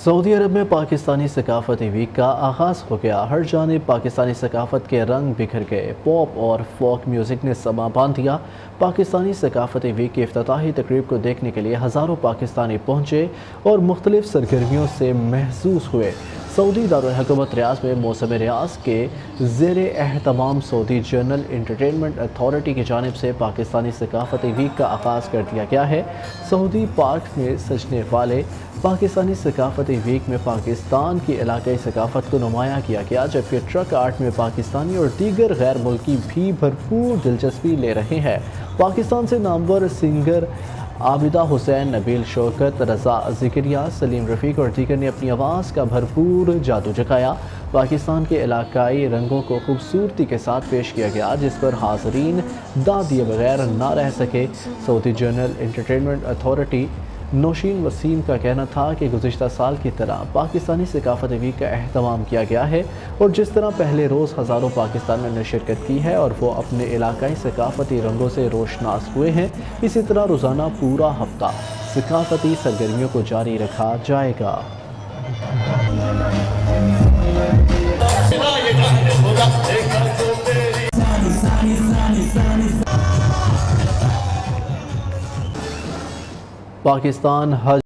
سعودی عرب میں پاکستانی ثقافتی ویک کا آغاز ہو گیا۔ ہر جانب پاکستانی ثقافت کے رنگ بکھر گئے، پاپ اور فوک میوزک نے سما باندھ دیا۔ پاکستانی ثقافتی ویک کی افتتاحی تقریب کو دیکھنے کے لیے ہزاروں پاکستانی پہنچے اور مختلف سرگرمیوں سے محظوظ ہوئے۔ سعودی دارالحکومت ریاض میں موسم ریاض کے زیر اہتمام سعودی جنرل انٹرٹینمنٹ اتھارٹی کی جانب سے پاکستانی ثقافتی ویک کا آغاز کر دیا گیا ہے۔ سعودی پارک میں سجنے والے پاکستانی ثقافتی ویک میں پاکستان کی علاقائی ثقافت کو نمایاں کیا گیا، جبکہ ٹرک آرٹ میں پاکستانی اور دیگر غیر ملکی بھی بھرپور دلچسپی لے رہے ہیں۔ پاکستان سے نامور سنگر عابدہ حسین، نبیل شوکت، رضا زکریہ، سلیم رفیق اور دیگر نے اپنی آواز کا بھرپور جادو جگایا۔ پاکستان کے علاقائی رنگوں کو خوبصورتی کے ساتھ پیش کیا گیا، جس پر حاضرین داد دیے بغیر نہ رہ سکے۔ Saudi general entertainment authority Nausheen Waseem کا کہنا تھا کہ گزشتہ سال کی طرح پاکستانی ثقافتی ویک کا اہتمام کیا گیا ہے، اور جس طرح پہلے روز ہزاروں پاکستانیوں نے شرکت کی ہے اور وہ اپنے علاقائی ثقافتی رنگوں سے روشناس ہوئے ہیں، اسی طرح روزانہ پورا ہفتہ ثقافتی سرگرمیوں کو جاری رکھا جائے گا۔ پاکستان حج